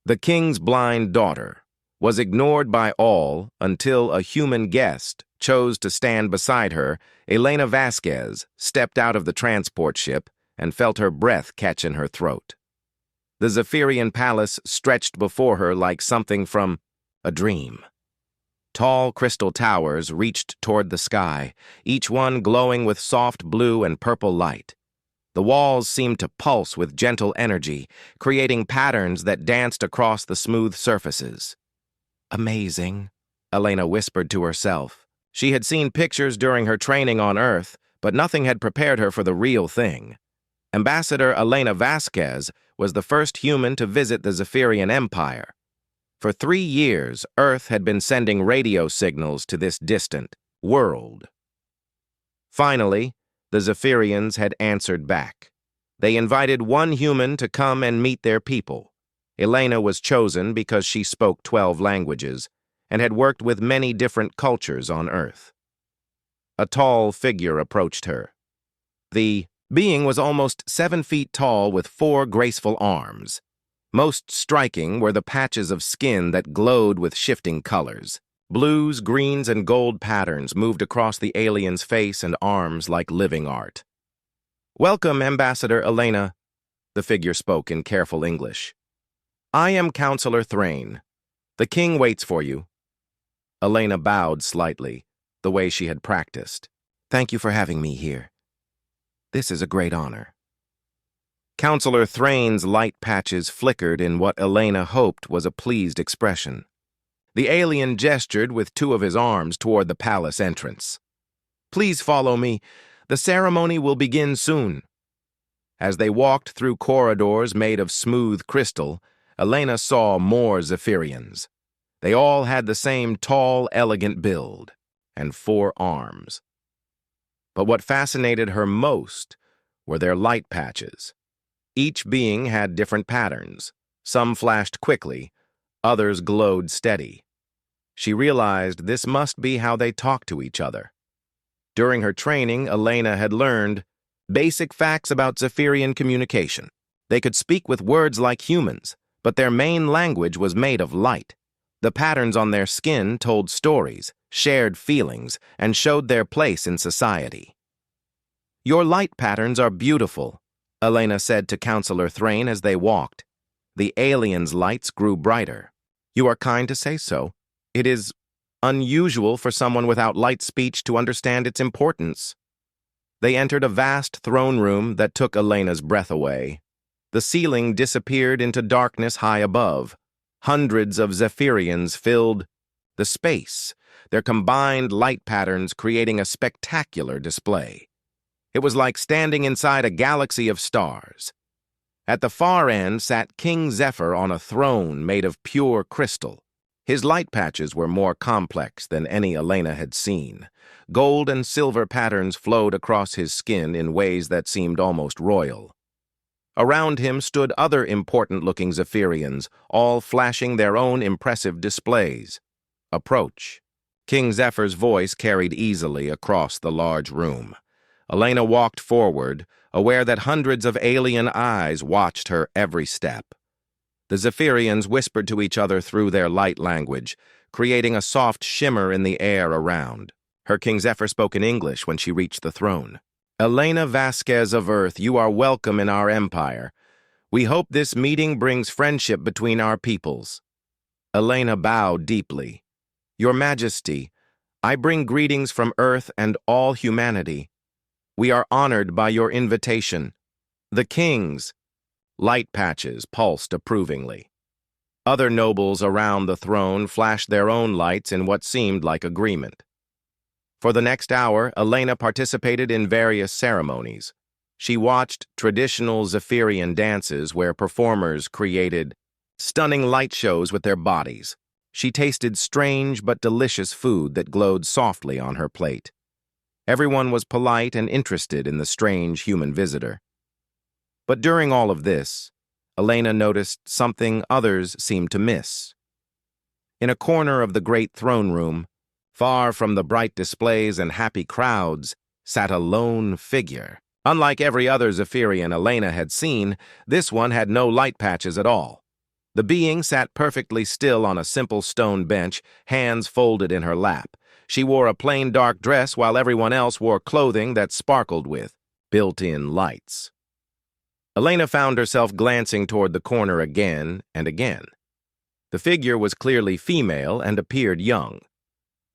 The king's blind daughter was ignored by all until a human guest chose to stand beside her. Elena Vasquez stepped out of the transport ship and felt her breath catch in her throat. The Zephyrian palace stretched before her like something from a dream. Tall crystal towers reached toward the sky, each one glowing with soft blue and purple light. The walls seemed to pulse with gentle energy, creating patterns that danced across the smooth surfaces. Amazing, Elena whispered to herself. She had seen pictures during her training on Earth, but nothing had prepared her for the real thing. Ambassador Elena Vasquez was the first human to visit the Zephyrian Empire. For 3 years, Earth had been sending radio signals to this distant world. Finally, the Zephyrians had answered back. They invited one human to come and meet their people. Elena was chosen because she spoke 12 languages and had worked with many different cultures on Earth. A tall figure approached her. The being was almost 7 feet tall with 4 graceful arms. Most striking were the patches of skin that glowed with shifting colors. Blues, greens, and gold patterns moved across the alien's face and arms like living art. "Welcome, Ambassador Elena," the figure spoke in careful English. "I am Counselor Thrain. The king waits for you." Elena bowed slightly, the way she had practiced. "Thank you for having me here. This is a great honor." Counselor Thrain's light patches flickered in what Elena hoped was a pleased expression. The alien gestured with 2 of his arms toward the palace entrance. "Please follow me. The ceremony will begin soon." As they walked through corridors made of smooth crystal, Elena saw more Zephyrians. They all had the same tall, elegant build and 4 arms. But what fascinated her most were their light patches. Each being had different patterns. Some flashed quickly, others glowed steady. She realized this must be how they talked to each other. During her training, Elena had learned basic facts about Zephyrian communication. They could speak with words like humans, but their main language was made of light. The patterns on their skin told stories, shared feelings, and showed their place in society. "Your light patterns are beautiful," Elena said to Counselor Thrain as they walked. The alien's lights grew brighter. "You are kind to say so. It is unusual for someone without light speech to understand its importance." They entered a vast throne room that took Elena's breath away. The ceiling disappeared into darkness high above. Hundreds of Zephyrians filled the space, their combined light patterns creating a spectacular display. It was like standing inside a galaxy of stars. At the far end sat King Zephyr on a throne made of pure crystal. His light patches were more complex than any Elena had seen. Gold and silver patterns flowed across his skin in ways that seemed almost royal. Around him stood other important-looking Zephyrians, all flashing their own impressive displays. "Approach." King Zephyr's voice carried easily across the large room. Elena walked forward, aware that hundreds of alien eyes watched her every step. The Zephyrians whispered to each other through their light language, creating a soft shimmer in the air around. Her King Zephyr spoke in English when she reached the throne. "Elena Vasquez of Earth, you are welcome in our empire. We hope this meeting brings friendship between our peoples." Elena bowed deeply. "Your Majesty, I bring greetings from Earth and all humanity. We are honored by your invitation." The king's light patches pulsed approvingly. Other nobles around the throne flashed their own lights in what seemed like agreement. For the next hour, Elena participated in various ceremonies. She watched traditional Zephyrian dances where performers created stunning light shows with their bodies. She tasted strange but delicious food that glowed softly on her plate. Everyone was polite and interested in the strange human visitor. But during all of this, Elena noticed something others seemed to miss. In a corner of the great throne room, far from the bright displays and happy crowds, sat a lone figure. Unlike every other Zephyrian Elena had seen, this one had no light patches at all. The being sat perfectly still on a simple stone bench, hands folded in her lap. She wore a plain dark dress while everyone else wore clothing that sparkled with built-in lights. Elena found herself glancing toward the corner again and again. The figure was clearly female and appeared young.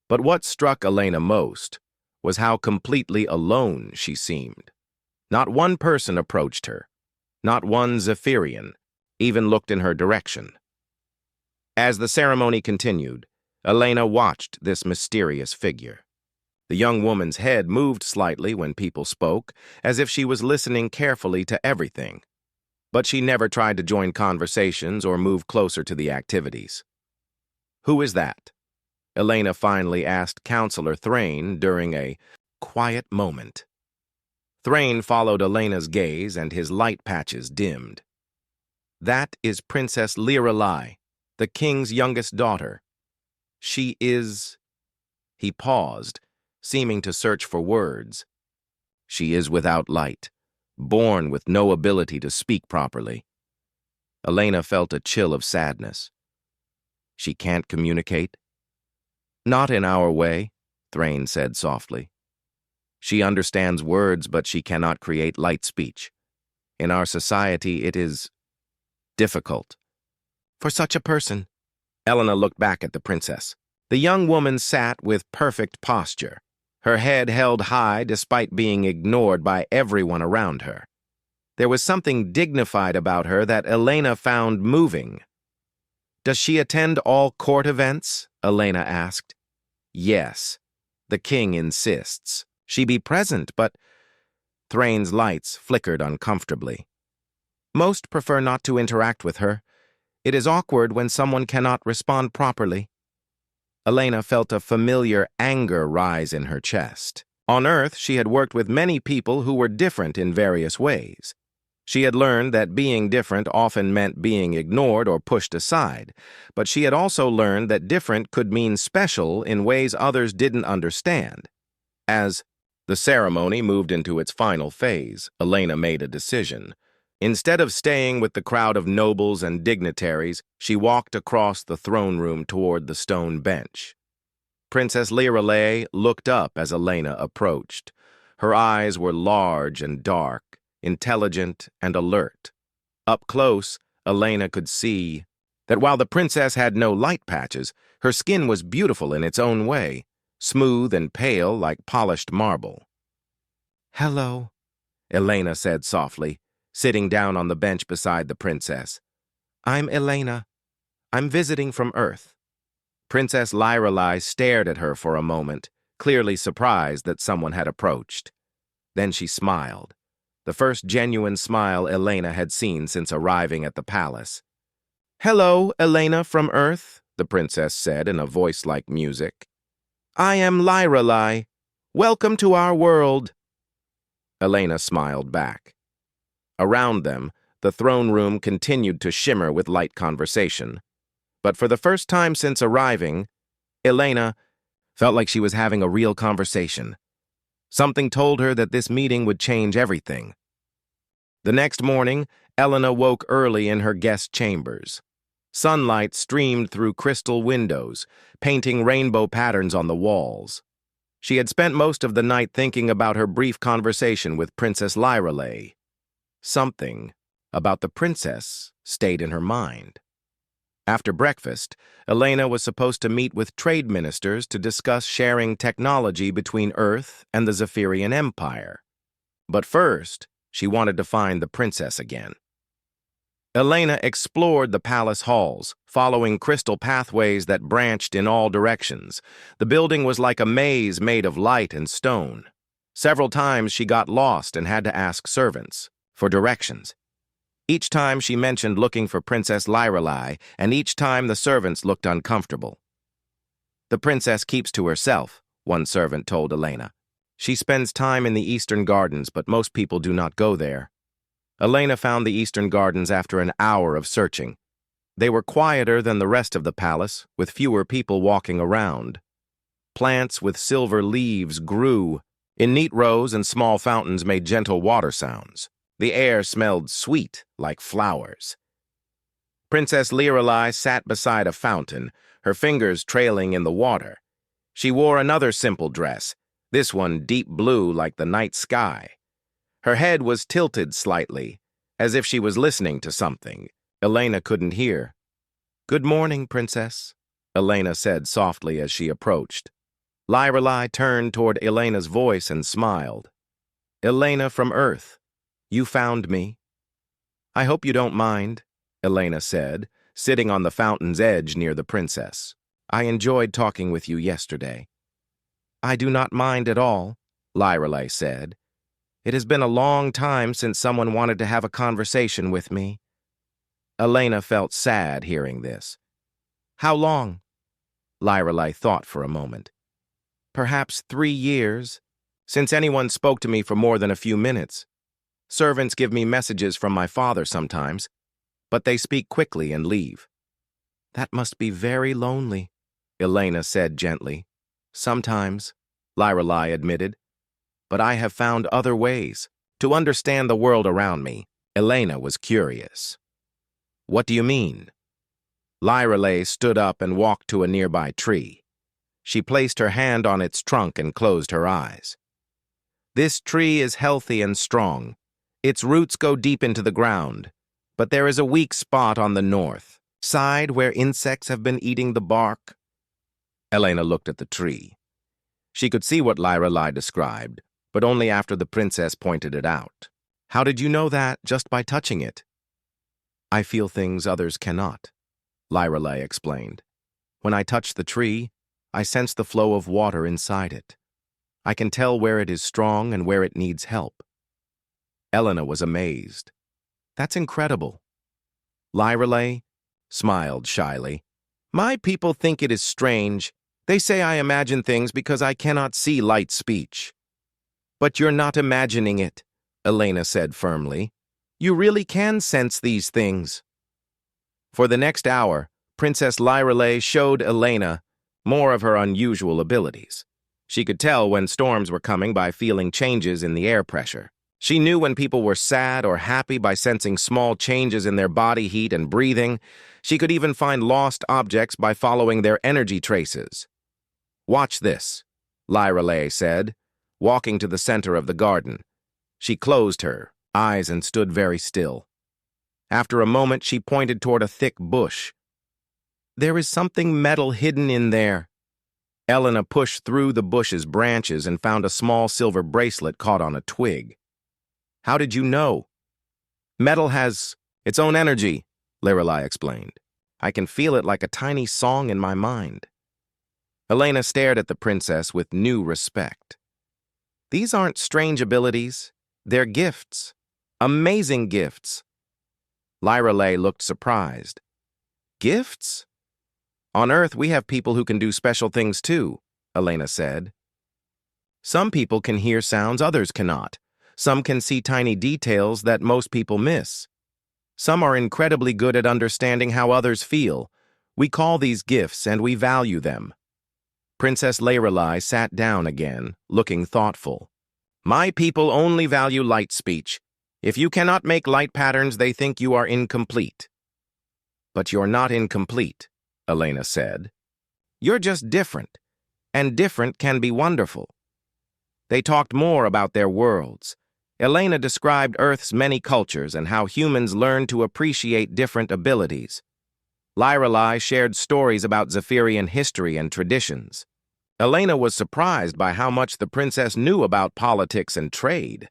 But what struck Elena most was how completely alone she seemed. Not one person approached her. Not one Zephyrian even looked in her direction. As the ceremony continued, Elena watched this mysterious figure. The young woman's head moved slightly when people spoke, as if she was listening carefully to everything. But she never tried to join conversations or move closer to the activities. "Who is that?" Elena finally asked Counselor Thrain during a quiet moment. Thrain followed Elena's gaze and his light patches dimmed. "That is Princess Lirelai, the king's youngest daughter. She is—" He paused, seeming to search for words. "She is without light, born with no ability to speak properly." Elena felt a chill of sadness. "She can't communicate?" "Not in our way," Thrain said softly. "She understands words, but she cannot create light speech. In our society, it is difficult." "For such a person." Elena looked back at the princess. The young woman sat with perfect posture, her head held high despite being ignored by everyone around her. There was something dignified about her that Elena found moving. "Does she attend all court events?" Elena asked. "Yes. The king insists she be present, but—" Thrain's lights flickered uncomfortably. "Most prefer not to interact with her. It is awkward when someone cannot respond properly." Elena felt a familiar anger rise in her chest. On Earth, she had worked with many people who were different in various ways. She had learned that being different often meant being ignored or pushed aside, but she had also learned that different could mean special in ways others didn't understand. As the ceremony moved into its final phase, Elena made a decision. Instead of staying with the crowd of nobles and dignitaries, she walked across the throne room toward the stone bench. Princess Lirelai looked up as Elena approached. Her eyes were large and dark, intelligent and alert. Up close, Elena could see that while the princess had no light patches, her skin was beautiful in its own way, smooth and pale like polished marble. "Hello," Elena said softly, sitting down on the bench beside the princess. "I'm Elena. I'm visiting from Earth." Princess Lirelai stared at her for a moment, clearly surprised that someone had approached. Then she smiled, the first genuine smile Elena had seen since arriving at the palace. "Hello, Elena from Earth," the princess said in a voice like music. "I am Lirelai. Welcome to our world." Elena smiled back. Around them, the throne room continued to shimmer with light conversation. But for the first time since arriving, Elena felt like she was having a real conversation. Something told her that this meeting would change everything. The next morning, Elena woke early in her guest chambers. Sunlight streamed through crystal windows, painting rainbow patterns on the walls. She had spent most of the night thinking about her brief conversation with Princess Lirelai. Something about the princess stayed in her mind. After breakfast, Elena was supposed to meet with trade ministers to discuss sharing technology between Earth and the Zephyrian Empire. But first, she wanted to find the princess again. Elena explored the palace halls, following crystal pathways that branched in all directions. The building was like a maze made of light and stone. Several times she got lost and had to ask servants for directions. Each time she mentioned looking for Princess Lirelai, and each time the servants looked uncomfortable. "The princess keeps to herself," one servant told Elena. "She spends time in the Eastern Gardens, but most people do not go there." Elena found the Eastern Gardens after an hour of searching. They were quieter than the rest of the palace, with fewer people walking around. Plants with silver leaves grew in neat rows, and small fountains made gentle water sounds. The air smelled sweet like flowers. Princess Lirelai sat beside a fountain, her fingers trailing in the water. She wore another simple dress, this one deep blue like the night sky. Her head was tilted slightly, as if she was listening to something. Elena couldn't hear. "Good morning, Princess," Elena said softly as she approached. Lirelai turned toward Elena's voice and smiled. "Elena from Earth, you found me." "I hope you don't mind," Elena said, sitting on the fountain's edge near the princess. "I enjoyed talking with you yesterday." "I do not mind at all," Lirelai said. "It has been a long time since someone wanted to have a conversation with me." Elena felt sad hearing this. "How long?" Lirelai thought for a moment. "Perhaps 3 years, since anyone spoke to me for more than a few minutes. Servants give me messages from my father sometimes, but they speak quickly and leave." "That must be very lonely," Elena said gently. "Sometimes," Lirelai admitted, "but I have found other ways to understand the world around me." Elena was curious. "What do you mean?" Lirelai stood up and walked to a nearby tree. She placed her hand on its trunk and closed her eyes. "This tree is healthy and strong. Its roots go deep into the ground, but there is a weak spot on the north side where insects have been eating the bark." Elena looked at the tree. She could see what Lirelai described, but only after the princess pointed it out. "How did you know that just by touching it?" "I feel things others cannot," Lirelai explained. "When I touch the tree, I sense the flow of water inside it. I can tell where it is strong and where it needs help." Elena was amazed. "That's incredible." Lirelai smiled shyly. "My people think it is strange. They say I imagine things because I cannot see light speech." "But you're not imagining it," Elena said firmly. "You really can sense these things." For the next hour, Princess Lirelai showed Elena more of her unusual abilities. She could tell when storms were coming by feeling changes in the air pressure. She knew when people were sad or happy by sensing small changes in their body heat and breathing. She could even find lost objects by following their energy traces. "Watch this," Lirelai said, walking to the center of the garden. She closed her eyes and stood very still. After a moment, she pointed toward a thick bush. "There is something metal hidden in there." Elena pushed through the bush's branches and found a small silver bracelet caught on a twig. "How did you know?" "Metal has its own energy," Lirelai explained. "I can feel it like a tiny song in my mind." Elena stared at the princess with new respect. "These aren't strange abilities. They're gifts. Amazing gifts." Lirelai looked surprised. "Gifts? On Earth, we have people who can do special things too," Elena said. "Some people can hear sounds others cannot. Some can see tiny details that most people miss. Some are incredibly good at understanding how others feel. We call these gifts and we value them." Princess Lirelai sat down again, looking thoughtful. "My people only value light speech. If you cannot make light patterns, they think you are incomplete." "But you're not incomplete," Elena said. "You're just different, and different can be wonderful." They talked more about their worlds. Elena described Earth's many cultures and how humans learn to appreciate different abilities. Lirelai shared stories about Zephyrian history and traditions. Elena was surprised by how much the princess knew about politics and trade.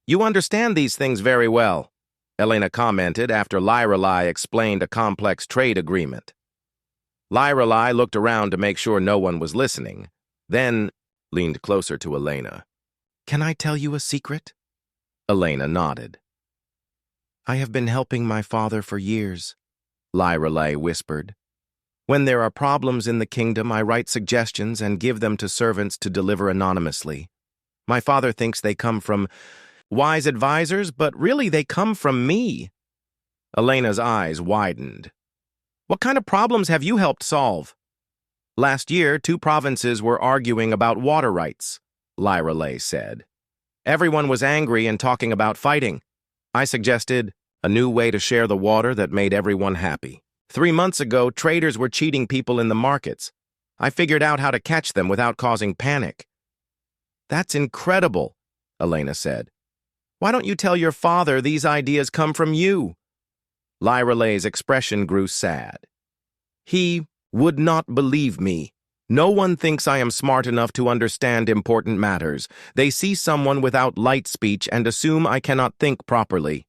"You understand these things very well," Elena commented after Lirelai explained a complex trade agreement. Lirelai looked around to make sure no one was listening, then leaned closer to Elena. "Can I tell you a secret?" Elena nodded. "I have been helping my father for years," Lirelai whispered. "When there are problems in the kingdom, I write suggestions and give them to servants to deliver anonymously. My father thinks they come from wise advisors, but really they come from me." Elena's eyes widened. "What kind of problems have you helped solve?" "Last year, 2 provinces were arguing about water rights," Lirelai said. "Everyone was angry and talking about fighting. I suggested a new way to share the water that made everyone happy. 3 months ago, traders were cheating people in the markets. I figured out how to catch them without causing panic. That's incredible, Elena said. Why don't you tell your father these ideas come from you? Lyralay's expression grew sad. He would not believe me. No one thinks I am smart enough to understand important matters. They see someone without light speech and assume I cannot think properly.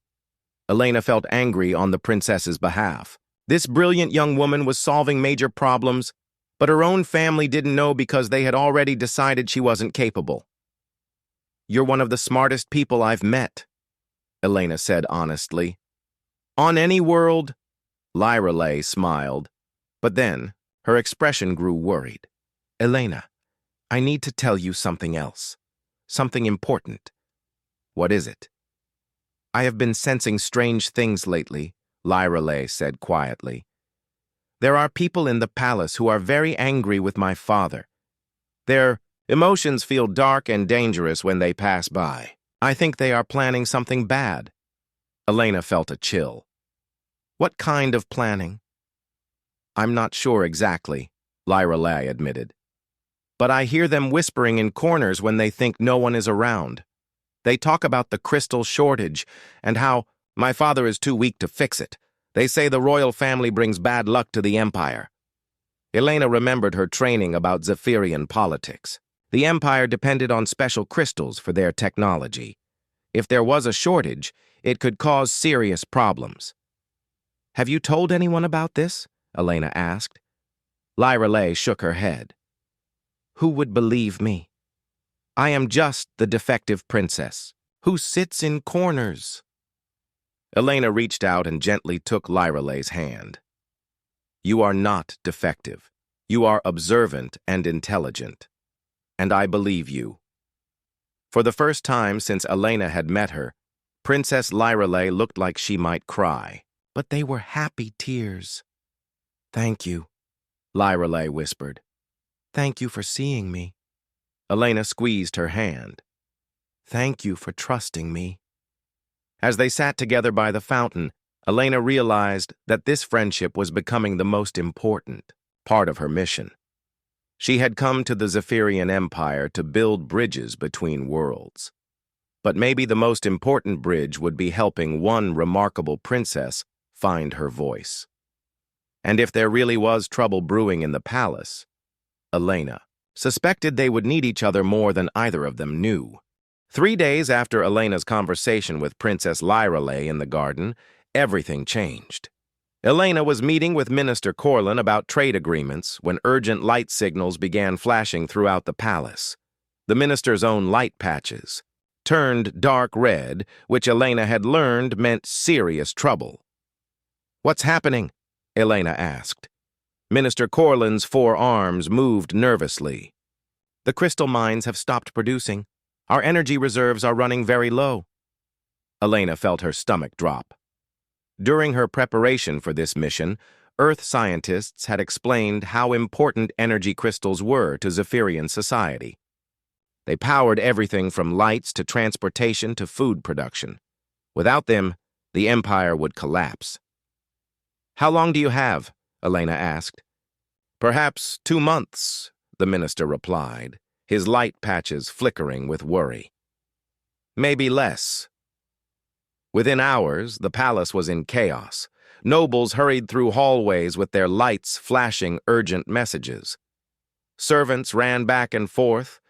Elena felt angry on the princess's behalf. This brilliant young woman was solving major problems, but her own family didn't know because they had already decided she wasn't capable. You're one of the smartest people I've met, Elena said honestly. On any world, Lyralay smiled, but then her expression grew worried. Elena, I need to tell you something else. Something important. What is it? I have been sensing strange things lately, Lyralay said quietly. There are people in the palace who are very angry with my father. Their emotions feel dark and dangerous when they pass by. I think they are planning something bad. Elena felt a chill. What kind of planning? I'm not sure exactly, Lyralay admitted. But I hear them whispering in corners when they think no one is around. They talk about the crystal shortage and how my father is too weak to fix it. They say the royal family brings bad luck to the empire. Elena remembered her training about Zephyrian politics. The empire depended on special crystals for their technology. If there was a shortage, it could cause serious problems. Have you told anyone about this? Elena asked. Lyralay shook her head. Who would believe me? I am just the defective princess, who sits in corners. Elena reached out and gently took Lyralay's hand. You are not defective. You are observant and intelligent. And I believe you. For the first time since Elena had met her, Princess Lyralay looked like she might cry, but they were happy tears. Thank you, Lyralay whispered. Thank you for seeing me. Elena squeezed her hand. Thank you for trusting me. As they sat together by the fountain, Elena realized that this friendship was becoming the most important part of her mission. She had come to the Zephyrian Empire to build bridges between worlds. But maybe the most important bridge would be helping one remarkable princess find her voice. And if there really was trouble brewing in the palace, Elena suspected they would need each other more than either of them knew. 3 days after Elena's conversation with Princess Lyralay in the garden, everything changed. Elena was meeting with Minister Corlin about trade agreements when urgent light signals began flashing throughout the palace. The minister's own light patches turned dark red, which Elena had learned meant serious trouble. What's happening? Elena asked. Minister Corlin's 4 arms moved nervously. The crystal mines have stopped producing. Our energy reserves are running very low. Elena felt her stomach drop. During her preparation for this mission, Earth scientists had explained how important energy crystals were to Zephyrian society. They powered everything from lights to transportation to food production. Without them, the empire would collapse. How long do you have? Elena asked. Perhaps 2 months, the minister replied, his light patches flickering with worry. Maybe less. Within hours, the palace was in chaos. Nobles hurried through hallways with their lights flashing urgent messages. Servants ran back and forth,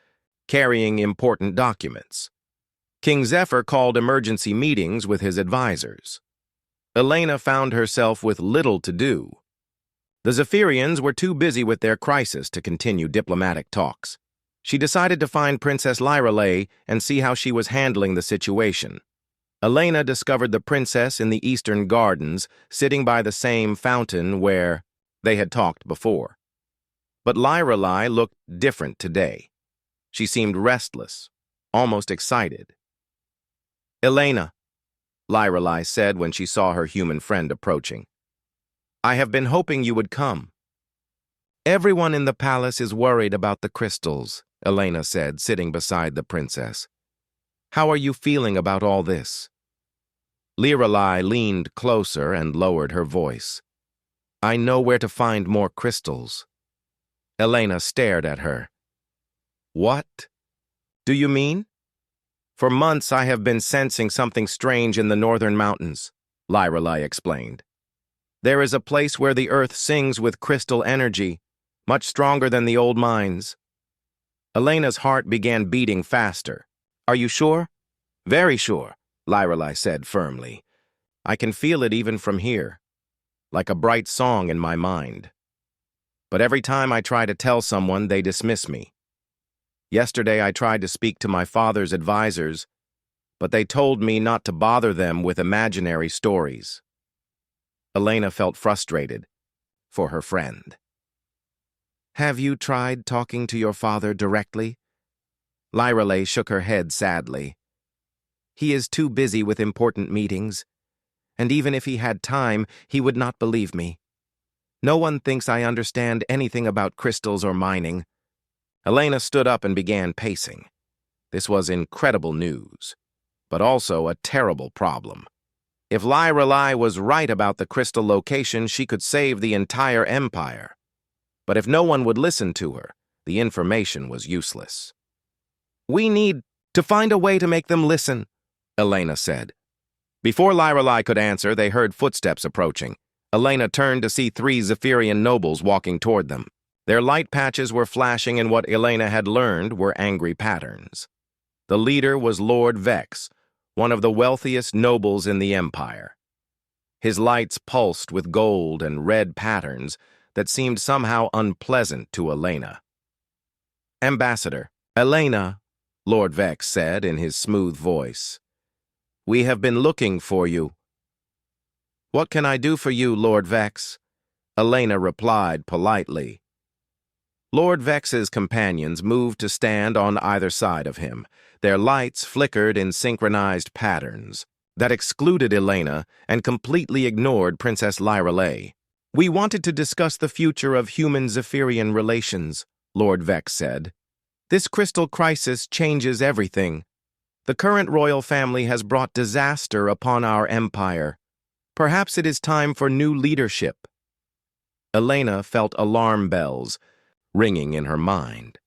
carrying important documents. King Zephyr called emergency meetings with his advisors. Elena found herself with little to do. The Zephyrians were too busy with their crisis to continue diplomatic talks. She decided to find Princess Lyralay and see how she was handling the situation. Elena discovered the princess in the eastern gardens, sitting by the same fountain where they had talked before. But Lyralay looked different today. She seemed restless, almost excited. Elena, Lyralay said when she saw her human friend approaching. I have been hoping you would come. Everyone in the palace is worried about the crystals, Elena said, sitting beside the princess. How are you feeling about all this? Lirelai leaned closer and lowered her voice. I know where to find more crystals. Elena stared at her. What do you mean? For months I have been sensing something strange in the northern mountains, Lirelai explained. There is a place where the earth sings with crystal energy, much stronger than the old mines. Elena's heart began beating faster. Are you sure? Very sure, Lirelai said firmly. I can feel it even from here, like a bright song in my mind. But every time I try to tell someone, they dismiss me. Yesterday I tried to speak to my father's advisors, but they told me not to bother them with imaginary stories. Elena felt frustrated for her friend. Have you tried talking to your father directly? Lirelai shook her head sadly. He is too busy with important meetings, and even if he had time, he would not believe me. No one thinks I understand anything about crystals or mining. Elena stood up and began pacing. This was incredible news, but also a terrible problem. If Lirelai was right about the crystal location, she could save the entire empire. But if no one would listen to her, the information was useless. We need to find a way to make them listen, Elena said. Before Lirelai could answer, they heard footsteps approaching. Elena turned to see 3 Zephyrian nobles walking toward them. Their light patches were flashing, and what Elena had learned were angry patterns. The leader was Lord Vex, one of the wealthiest nobles in the empire. His lights pulsed with gold and red patterns that seemed somehow unpleasant to Elena. Ambassador, Elena, Lord Vex said in his smooth voice. We have been looking for you. What can I do for you, Lord Vex? Elena replied politely. Lord Vex's companions moved to stand on either side of him. Their lights flickered in synchronized patterns that excluded Elena and completely ignored Princess Lirelai. We wanted to discuss the future of human-Zephyrian relations, Lord Vex said. This crystal crisis changes everything. The current royal family has brought disaster upon our empire. Perhaps it is time for new leadership. Elena felt alarm bells ringing in her mind.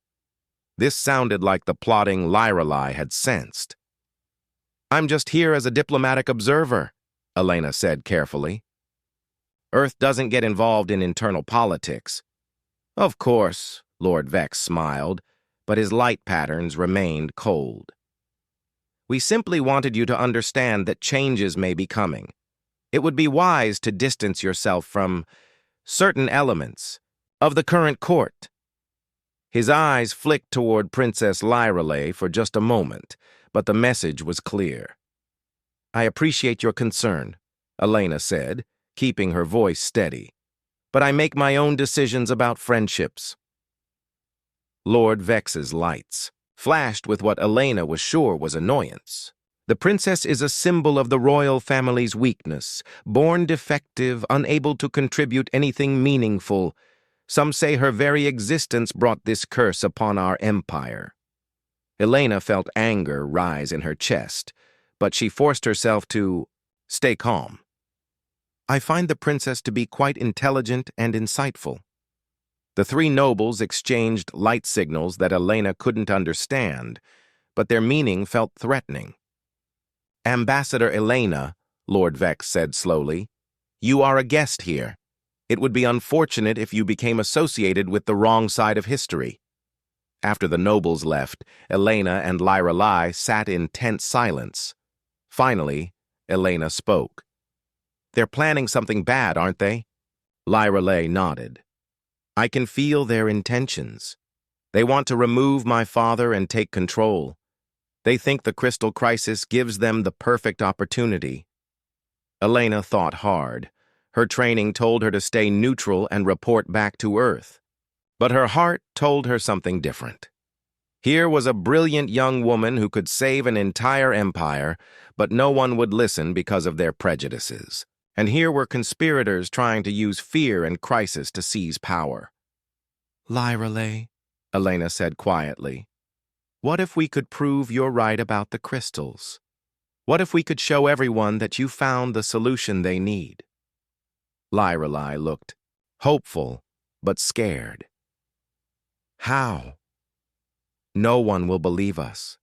This sounded like the plotting Lirelai had sensed. I'm just here as a diplomatic observer, Elena said carefully. Earth doesn't get involved in internal politics. Of course, Lord Vex smiled, but his light patterns remained cold. We simply wanted you to understand that changes may be coming. It would be wise to distance yourself from certain elements of the current court. His eyes flicked toward Princess Lirelai for just a moment, but the message was clear. I appreciate your concern, Elena said, keeping her voice steady. But I make my own decisions about friendships. Lord Vex's lights flashed with what Elena was sure was annoyance. The princess is a symbol of the royal family's weakness, born defective, unable to contribute anything meaningful. Some say her very existence brought this curse upon our empire. Elena felt anger rise in her chest, but she forced herself to stay calm. I find the princess to be quite intelligent and insightful. The 3 nobles exchanged light signals that Elena couldn't understand, but their meaning felt threatening. Ambassador Elena, Lord Vex said slowly, you are a guest here. It would be unfortunate if you became associated with the wrong side of history. After the nobles left, Elena and Lirelai sat in tense silence. Finally, Elena spoke. They're planning something bad, aren't they? Lirelai nodded. I can feel their intentions. They want to remove my father and take control. They think the crystal crisis gives them the perfect opportunity. Elena thought hard. Her training told her to stay neutral and report back to Earth. But her heart told her something different. Here was a brilliant young woman who could save an entire empire, but no one would listen because of their prejudices. And here were conspirators trying to use fear and crisis to seize power. Lirelai, Elena said quietly, what if we could prove you're right about the crystals? What if we could show everyone that you found the solution they need? Lyrelai looked hopeful, but scared. How? No one will believe us.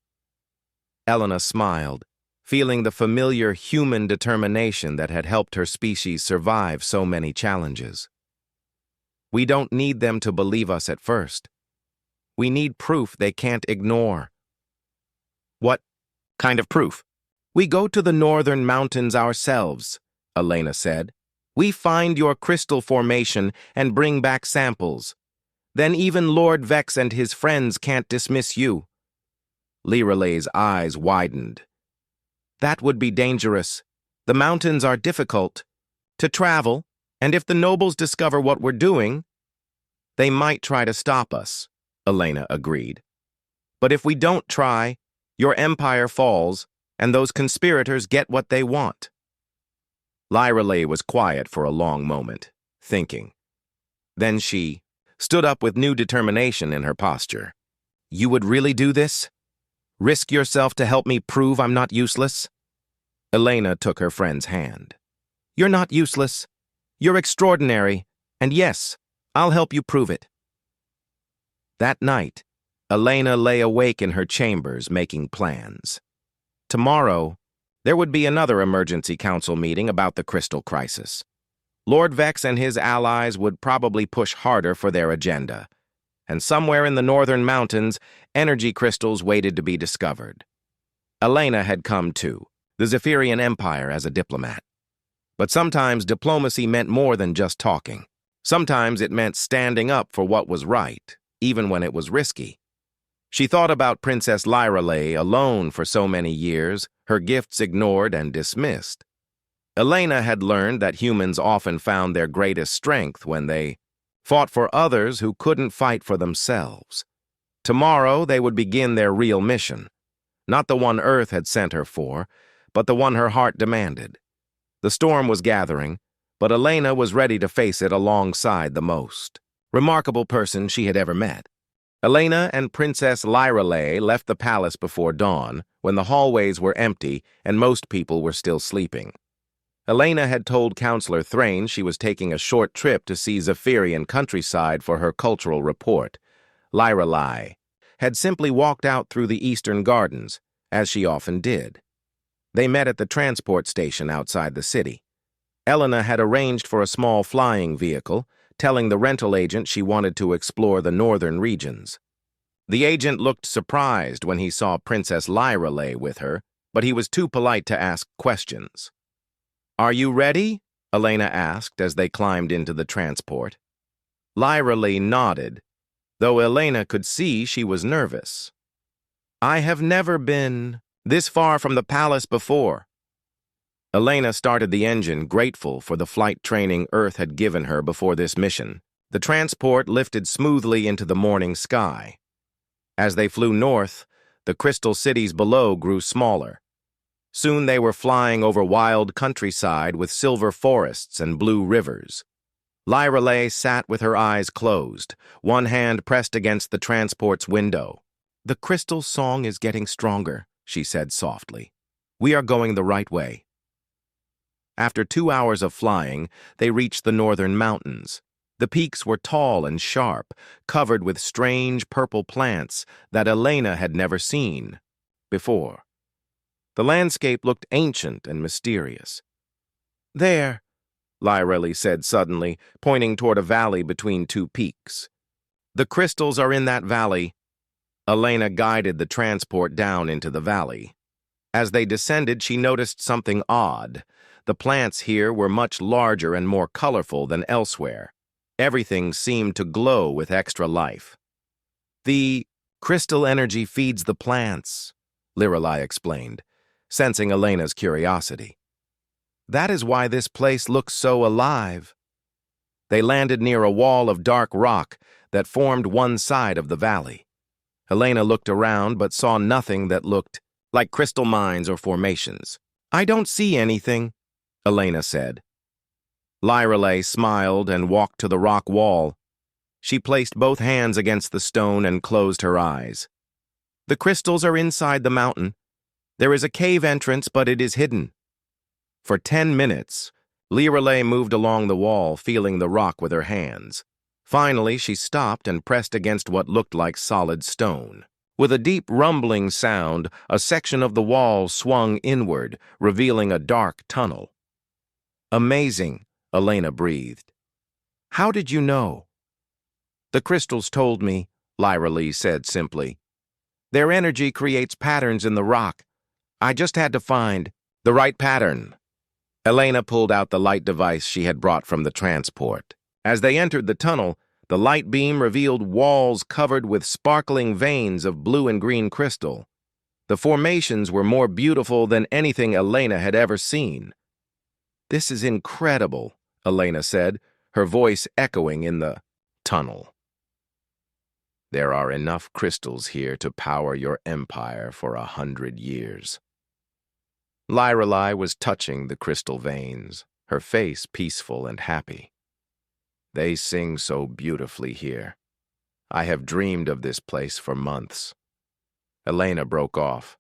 Elena smiled, feeling the familiar human determination that had helped her species survive so many challenges. We don't need them to believe us at first. We need proof they can't ignore. What kind of proof? We go to the northern mountains ourselves, Elena said. We find your crystal formation and bring back samples. Then even Lord Vex and his friends can't dismiss you. Lyrelai's eyes widened. That would be dangerous. The mountains are difficult to travel, and if the nobles discover what we're doing, they might try to stop us, Elena agreed. But if we don't try, your empire falls, and those conspirators get what they want. Lyrelai was quiet for a long moment, thinking. Then she stood up with new determination in her posture. You would really do this? Risk yourself to help me prove I'm not useless? Elena took her friend's hand. You're not useless. You're extraordinary, and yes, I'll help you prove it. That night, Elena lay awake in her chambers making plans. Tomorrow, there would be another emergency council meeting about the crystal crisis. Lord Vex and his allies would probably push harder for their agenda, and somewhere in the northern mountains, energy crystals waited to be discovered. Elena had come to the Zephyrian Empire as a diplomat. But sometimes diplomacy meant more than just talking. Sometimes it meant standing up for what was right, even when it was risky. She thought about Princess Lyrelai alone for so many years, her gifts ignored and dismissed. Elena had learned that humans often found their greatest strength when they fought for others who couldn't fight for themselves. Tomorrow they would begin their real mission, not the one Earth had sent her for, but the one her heart demanded. The storm was gathering, but Elena was ready to face it alongside the most remarkable person she had ever met. Elena and Princess Lyrelai left the palace before dawn, when the hallways were empty and most people were still sleeping. Elena had told Counselor Thrain she was taking a short trip to see Zephyrian countryside for her cultural report. Lyrelai had simply walked out through the eastern gardens, as she often did. They met at the transport station outside the city. Elena had arranged for a small flying vehicle, telling the rental agent she wanted to explore the northern regions. The agent looked surprised when he saw Princess Lyrelai with her, but he was too polite to ask questions. Are you ready? Elena asked as they climbed into the transport. Lyrelai nodded, though Elena could see she was nervous. I have never been this far from the palace before. Elena started the engine, grateful for the flight training Earth had given her before this mission. The transport lifted smoothly into the morning sky. As they flew north, the crystal cities below grew smaller. Soon they were flying over wild countryside with silver forests and blue rivers. Lyrelai sat with her eyes closed, one hand pressed against the transport's window. The crystal song is getting stronger, she said softly. We are going the right way. After 2 hours of flying, they reached the northern mountains. The peaks were tall and sharp, covered with strange purple plants that Elena had never seen before. The landscape looked ancient and mysterious. There, Lyrelai said suddenly, pointing toward a valley between two peaks. The crystals are in that valley. Elena guided the transport down into the valley. As they descended, she noticed something odd. The plants here were much larger and more colorful than elsewhere. Everything seemed to glow with extra life. The crystal energy feeds the plants, Lyrelai explained, sensing Elena's curiosity. That is why this place looks so alive. They landed near a wall of dark rock that formed one side of the valley. Elena looked around but saw nothing that looked like crystal mines or formations. I don't see anything, Elena said. Lyrelai smiled and walked to the rock wall. She placed both hands against the stone and closed her eyes. The crystals are inside the mountain. There is a cave entrance, but it is hidden. For 10 minutes, Lirelei moved along the wall, feeling the rock with her hands. Finally, she stopped and pressed against what looked like solid stone. With a deep rumbling sound, a section of the wall swung inward, revealing a dark tunnel. "Amazing," Elena breathed. "How did you know?" "The crystals told me," Lirelei said simply. "Their energy creates patterns in the rock. I just had to find the right pattern." Elena pulled out the light device she had brought from the transport. As they entered the tunnel, the light beam revealed walls covered with sparkling veins of blue and green crystal. The formations were more beautiful than anything Elena had ever seen. "This is incredible," Elena said, her voice echoing in the tunnel. "There are enough crystals here to power your empire for 100 years. Lirelei was touching the crystal veins, her face peaceful and happy. "They sing so beautifully here. I have dreamed of this place for months." Elena broke off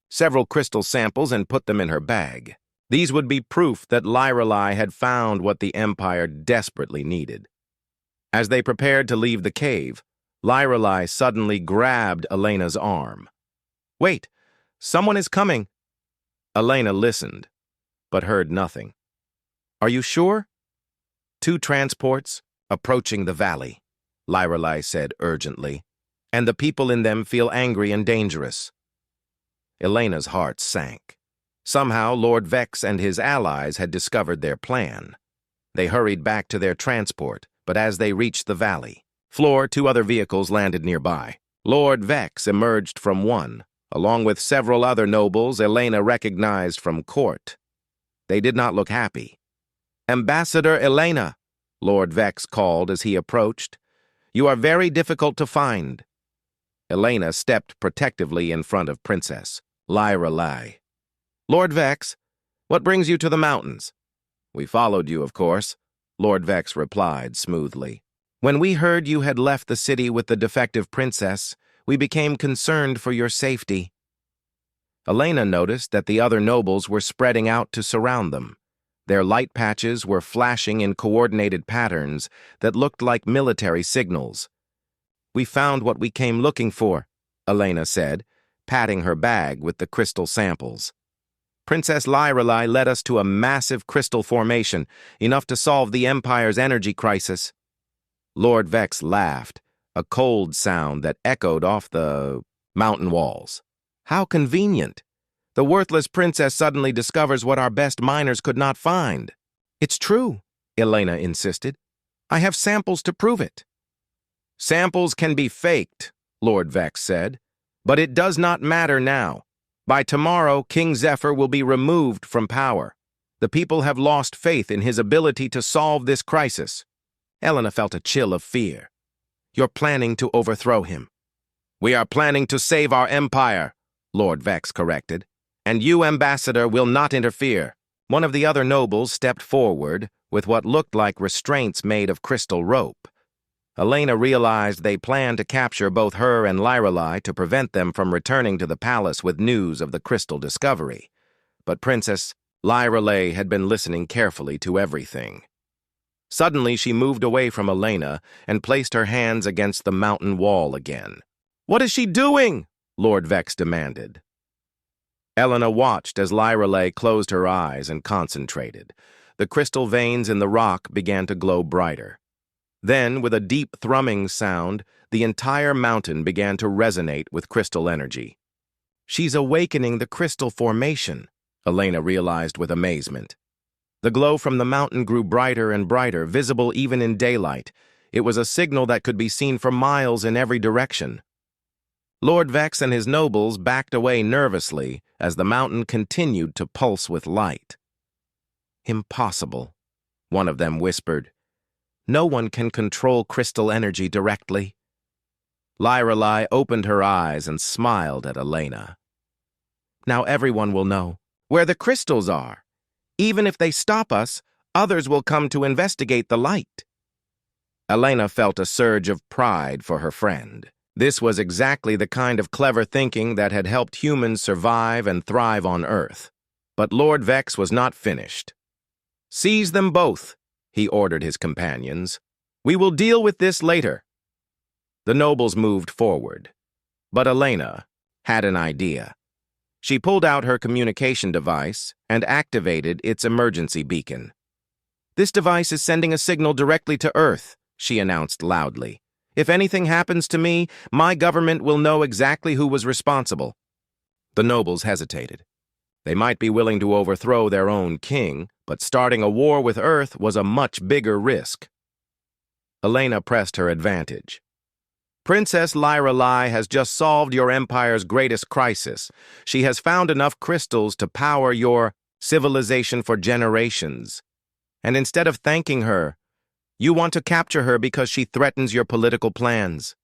several crystal samples and put them in her bag. These would be proof that Lirelei had found what the Empire desperately needed. As they prepared to leave the cave, Lirelei suddenly grabbed Elena's arm. "Wait, someone is coming." Elena listened, but heard nothing. "Are you sure?" "2 transports approaching the valley," Lirelei said urgently, "and the people in them feel angry and dangerous." Elena's heart sank. Somehow Lord Vex and his allies had discovered their plan. They hurried back to their transport, but as they reached the valley floor, 2 other vehicles landed nearby. Lord Vex emerged from one, along with several other nobles Elena recognized from court. They did not look happy. "Ambassador Elena," Lord Vex called as he approached, "you are very difficult to find." Elena stepped protectively in front of Princess Lirelei. "Lord Vex, what brings you to the mountains?" "We followed you, of course," Lord Vex replied smoothly. "When we heard you had left the city with the defective princess, we became concerned for your safety." Elena noticed that the other nobles were spreading out to surround them. Their light patches were flashing in coordinated patterns that looked like military signals. "We found what we came looking for," Elena said, patting her bag with the crystal samples. "Princess Lirelei led us to a massive crystal formation, enough to solve the Empire's energy crisis." Lord Vex laughed, a cold sound that echoed off the mountain walls. "How convenient. The worthless princess suddenly discovers what our best miners could not find." "It's true," Elena insisted. "I have samples to prove it." "Samples can be faked," Lord Vex said, "but it does not matter now. By tomorrow, King Zephyr will be removed from power. The people have lost faith in his ability to solve this crisis." Elena felt a chill of fear. "You're planning to overthrow him." "We are planning to save our empire," Lord Vex corrected. "And you, Ambassador, will not interfere." One of the other nobles stepped forward with what looked like restraints made of crystal rope. Elena realized they planned to capture both her and Lirelei to prevent them from returning to the palace with news of the crystal discovery. But Princess Lirelei had been listening carefully to everything. Suddenly, she moved away from Elena and placed her hands against the mountain wall again. "What is she doing?" Lord Vex demanded. Elena watched as Lirelei closed her eyes and concentrated. The crystal veins in the rock began to glow brighter. Then, with a deep thrumming sound, the entire mountain began to resonate with crystal energy. "She's awakening the crystal formation," Elena realized with amazement. The glow from the mountain grew brighter and brighter, visible even in daylight. It was a signal that could be seen for miles in every direction. Lord Vex and his nobles backed away nervously as the mountain continued to pulse with light. "Impossible," one of them whispered. "No one can control crystal energy directly." Lirelei opened her eyes and smiled at Elena. "Now everyone will know where the crystals are. Even if they stop us, others will come to investigate the light." Elena felt a surge of pride for her friend. This was exactly the kind of clever thinking that had helped humans survive and thrive on Earth. But Lord Vex was not finished. "Seize them both," he ordered his companions. "We will deal with this later." The nobles moved forward, but Elena had an idea. She pulled out her communication device and activated its emergency beacon. "This device is sending a signal directly to Earth," she announced loudly. "If anything happens to me, my government will know exactly who was responsible." The nobles hesitated. They might be willing to overthrow their own king, but starting a war with Earth was a much bigger risk. Elena pressed her advantage. "Princess Lyralai has just solved your empire's greatest crisis. She has found enough crystals to power your civilization for generations. And instead of thanking her, you want to capture her because she threatens your political plans."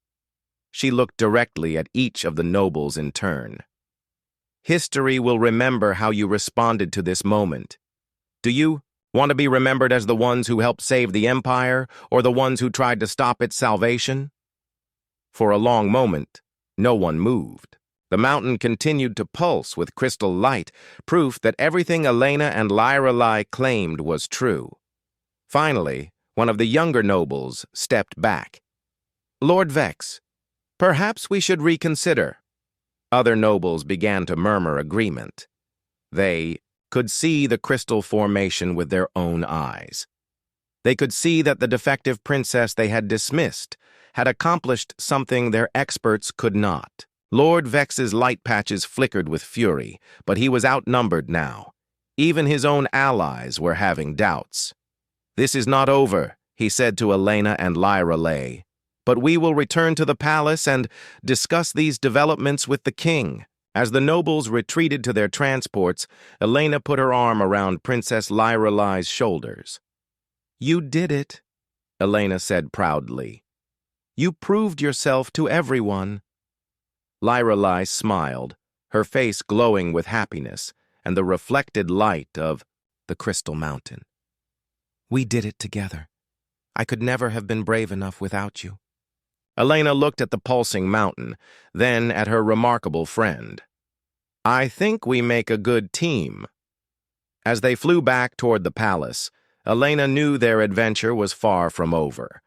She looked directly at each of the nobles in turn. "History will remember how you responded to this moment. Do you want to be remembered as the ones who helped save the empire, or the ones who tried to stop its salvation?" For a long moment, no one moved. The mountain continued to pulse with crystal light, proof that everything Elena and Lyralai claimed was true. Finally, one of the younger nobles stepped back. "Lord Vex, perhaps we should reconsider." Other nobles began to murmur agreement. They could see the crystal formation with their own eyes. They could see that the defective princess they had dismissed had accomplished something their experts could not. Lord Vex's light patches flickered with fury, but he was outnumbered now. Even his own allies were having doubts. "This is not over," he said to Elena and Lyralai, "but we will return to the palace and discuss these developments with the king." As the nobles retreated to their transports, Elena put her arm around Princess Lyralai's shoulders. "You did it," Elena said proudly. "You proved yourself to everyone." Lyralai smiled, her face glowing with happiness and the reflected light of the Crystal Mountain. "We did it together. I could never have been brave enough without you." Elena looked at the pulsing mountain, then at her remarkable friend. "I think we make a good team." As they flew back toward the palace, Elena knew their adventure was far from over.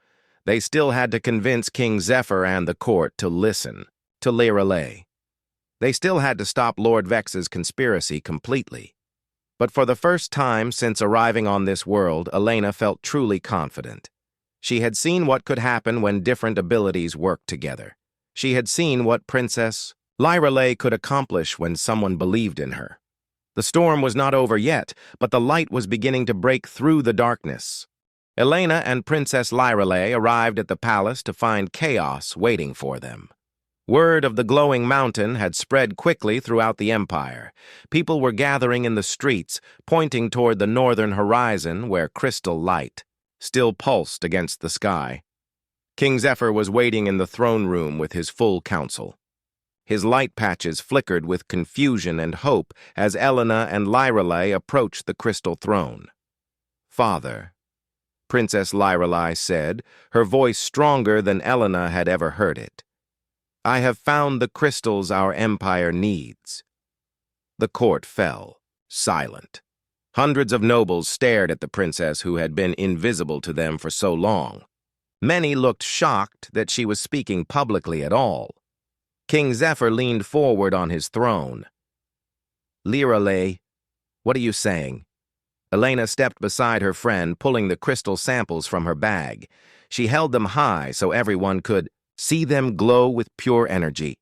They still had to convince King Zephyr and the court to listen to Lyralai. They still had to stop Lord Vex's conspiracy completely. But for the first time since arriving on this world, Elena felt truly confident. She had seen what could happen when different abilities worked together. She had seen what Princess Lyralai could accomplish when someone believed in her. The storm was not over yet, but the light was beginning to break through the darkness. Elena and Princess Lyralai arrived at the palace to find chaos waiting for them. Word of the glowing mountain had spread quickly throughout the empire. People were gathering in the streets, pointing toward the northern horizon where crystal light still pulsed against the sky. King Zephyr was waiting in the throne room with his full council. His light patches flickered with confusion and hope as Elena and Lyralai approached the crystal throne. "Father," Princess Lyralai said, her voice stronger than Elena had ever heard it, "I have found the crystals our empire needs." The court fell, silent. Hundreds of nobles stared at the princess who had been invisible to them for so long. Many looked shocked that she was speaking publicly at all. King Zephyr leaned forward on his throne. "Lyralai, what are you saying?" Elena stepped beside her friend, pulling the crystal samples from her bag. She held them high so everyone could see them glow with pure energy.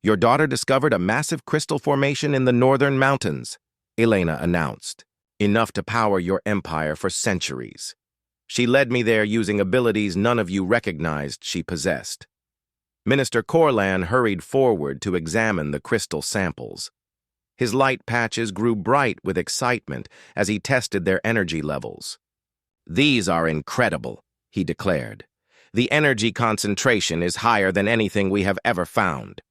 "Your daughter discovered a massive crystal formation in the northern mountains," Elena announced, "enough to power your empire for centuries. She led me there using abilities none of you recognized she possessed." Minister Corlan hurried forward to examine the crystal samples. His light patches grew bright with excitement as he tested their energy levels. "These are incredible," he declared. "The energy concentration is higher than anything we have ever found."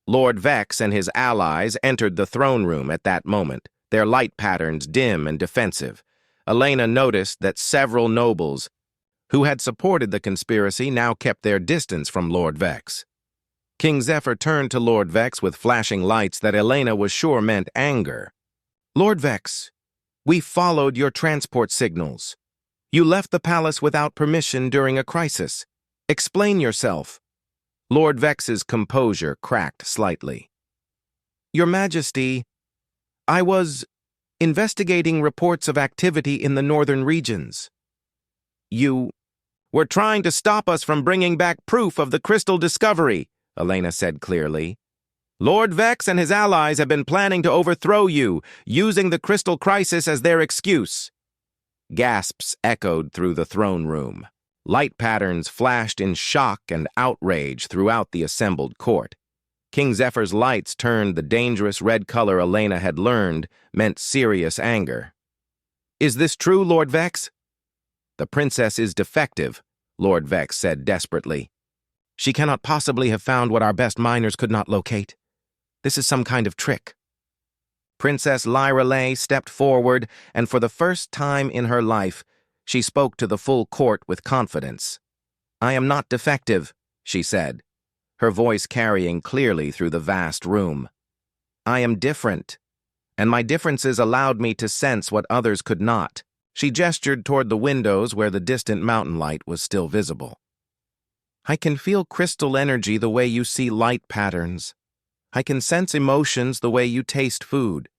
Lord Vex and his allies entered the throne room at that moment, their light patterns dim and defensive. Elena noticed that several nobles who had supported the conspiracy, now kept their distance from Lord Vex. King Zephyr turned to Lord Vex with flashing lights that Elena was sure meant anger. "Lord Vex, we followed your transport signals. You left the palace without permission during a crisis. Explain yourself." Lord Vex's composure cracked slightly. "Your Majesty, I was investigating reports of activity in the northern regions." "You were trying to stop us from bringing back proof of the crystal discovery," Elena said clearly. "Lord Vex and his allies have been planning to overthrow you, using the crystal crisis as their excuse." Gasps echoed through the throne room. Light patterns flashed in shock and outrage throughout the assembled court. King Zephyr's lights turned the dangerous red color Elena had learned meant serious anger. "Is this true, Lord Vex?" "The princess is defective," Lord Vex said desperately. "She cannot possibly have found what our best miners could not locate. This is some kind of trick." Princess Lyrelay stepped forward, and for the first time in her life, she spoke to the full court with confidence. "I am not defective," she said, her voice carrying clearly through the vast room. "I am different, and my differences allowed me to sense what others could not." She gestured toward the windows where the distant mountain light was still visible. "I can feel crystal energy the way you see light patterns. I can sense emotions the way you taste food.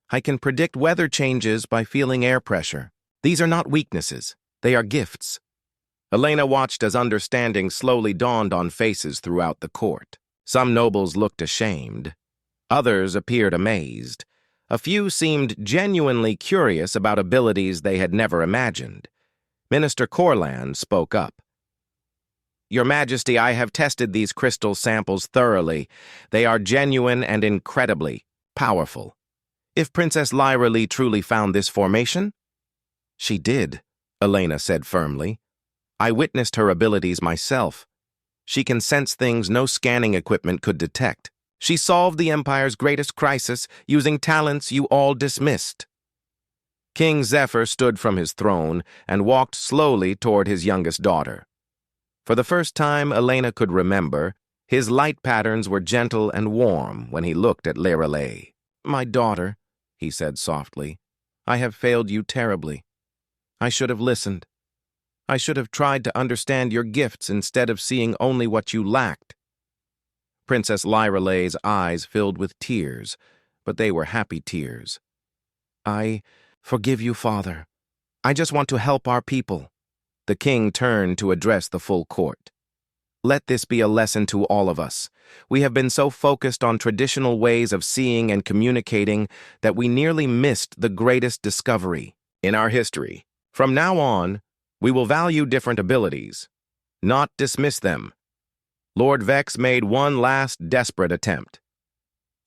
I can predict weather changes by feeling air pressure. These are not weaknesses, they are gifts." Elena watched as understanding slowly dawned on faces throughout the court. Some nobles looked ashamed. Others appeared amazed. A few seemed genuinely curious about abilities they had never imagined. Minister Corland spoke up. "Your Majesty, I have tested these crystal samples thoroughly. They are genuine and incredibly powerful. If Princess Lyrelay truly found this formation?" "She did," Elena said firmly. "I witnessed her abilities myself. She can sense things no scanning equipment could detect. She solved the Empire's greatest crisis using talents you all dismissed." King Zephyr stood from his throne and walked slowly toward his youngest daughter. For the first time Elena could remember, his light patterns were gentle and warm when he looked at Lyrelay. "My daughter," he said softly, "I have failed you terribly. I should have listened. I should have tried to understand your gifts instead of seeing only what you lacked." Princess Lyrelay's eyes filled with tears, but they were happy tears. "I forgive you, Father. I just want to help our people." The king turned to address the full court. "Let this be a lesson to all of us. We have been so focused on traditional ways of seeing and communicating that we nearly missed the greatest discovery in our history. From now on, we will value different abilities, not dismiss them." Lord Vex made one last desperate attempt.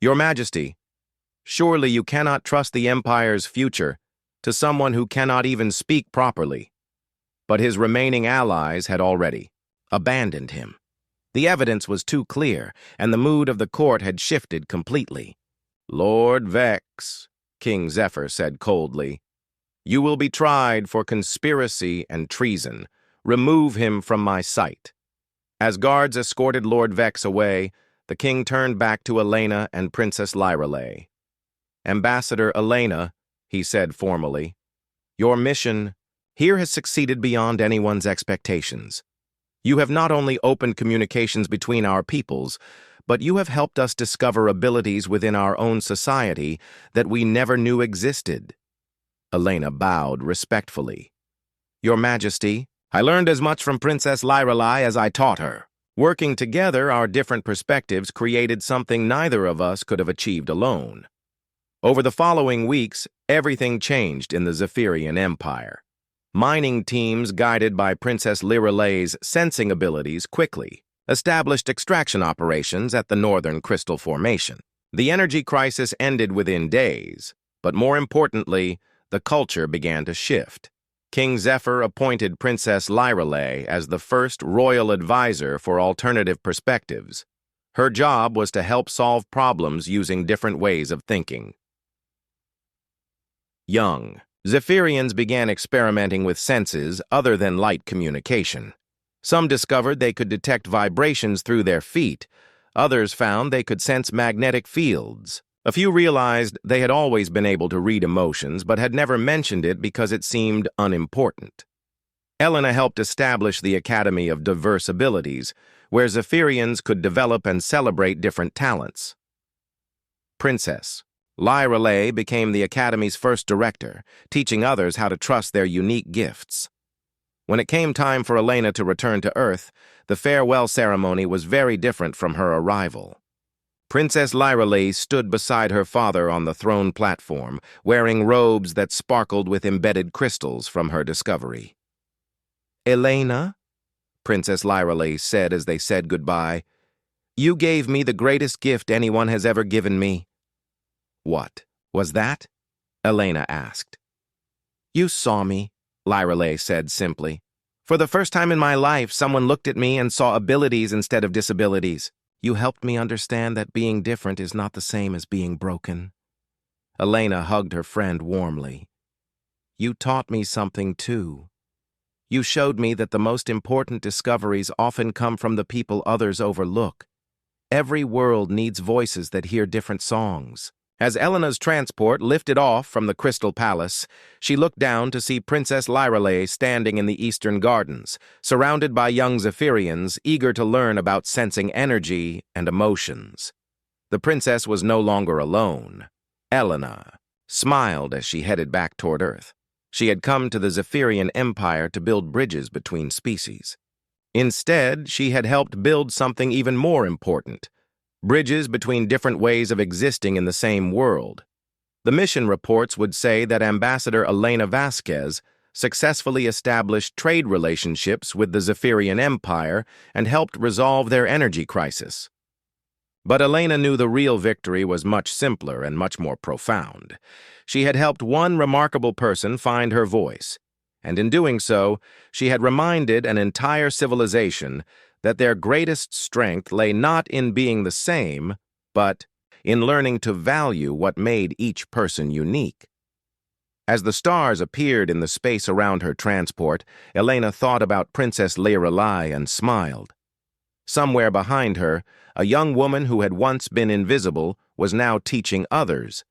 "Your Majesty, surely you cannot trust the Empire's future to someone who cannot even speak properly." But his remaining allies had already abandoned him. The evidence was too clear, and the mood of the court had shifted completely. "Lord Vex," King Zephyr said coldly, "you will be tried for conspiracy and treason. Remove him from my sight." As guards escorted Lord Vex away, the king turned back to Elena and Princess Lyrelay. "Ambassador Elena," he said formally, "your mission here has succeeded beyond anyone's expectations. You have not only opened communications between our peoples, but you have helped us discover abilities within our own society that we never knew existed." Elena bowed respectfully. "Your Majesty, I learned as much from Princess Lyrelay as I taught her. Working together, our different perspectives created something neither of us could have achieved alone." Over the following weeks, everything changed in the Zephyrian Empire. Mining teams guided by Princess Lyrelay's sensing abilities quickly established extraction operations at the Northern Crystal Formation. The energy crisis ended within days, but more importantly, the culture began to shift. King Zephyr appointed Princess Lyrelay as the first royal advisor for alternative perspectives. Her job was to help solve problems using different ways of thinking. Young, Zephyrians began experimenting with senses other than light communication. Some discovered they could detect vibrations through their feet. Others found they could sense magnetic fields. A few realized they had always been able to read emotions, but had never mentioned it because it seemed unimportant. Elena helped establish the Academy of Diverse Abilities, where Zephyrians could develop and celebrate different talents. Princess Lyra Lay became the Academy's first director, teaching others how to trust their unique gifts. When it came time for Elena to return to Earth, the farewell ceremony was very different from her arrival. Princess Lyra Lay stood beside her father on the throne platform, wearing robes that sparkled with embedded crystals from her discovery. "Elena," Princess Lyra Lay said as they said goodbye, "you gave me the greatest gift anyone has ever given me." "What was that?" Elena asked. "You saw me," Lyra Lay said simply. "For the first time in my life, someone looked at me and saw abilities instead of disabilities. You helped me understand that being different is not the same as being broken." Elena hugged her friend warmly. "You taught me something too. You showed me that the most important discoveries often come from the people others overlook. Every world needs voices that hear different songs." As Elena's transport lifted off from the Crystal Palace, she looked down to see Princess Lyra Lay standing in the Eastern Gardens, surrounded by young Zephyrians eager to learn about sensing energy and emotions. The princess was no longer alone. Elena smiled as she headed back toward Earth. She had come to the Zephyrian Empire to build bridges between species. Instead, she had helped build something even more important: bridges between different ways of existing in the same world. The mission reports would say that Ambassador Elena Vasquez successfully established trade relationships with the Zephyrian Empire and helped resolve their energy crisis. But Elena knew the real victory was much simpler and much more profound. She had helped one remarkable person find her voice, and in doing so, she had reminded an entire civilization that their greatest strength lay not in being the same, but in learning to value what made each person unique. As the stars appeared in the space around her transport, Elena thought about Princess Lyra Lay and smiled. Somewhere behind her, a young woman who had once been invisible was now teaching others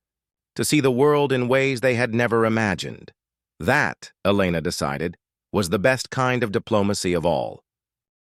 to see the world in ways they had never imagined. That, Elena decided, was the best kind of diplomacy of all.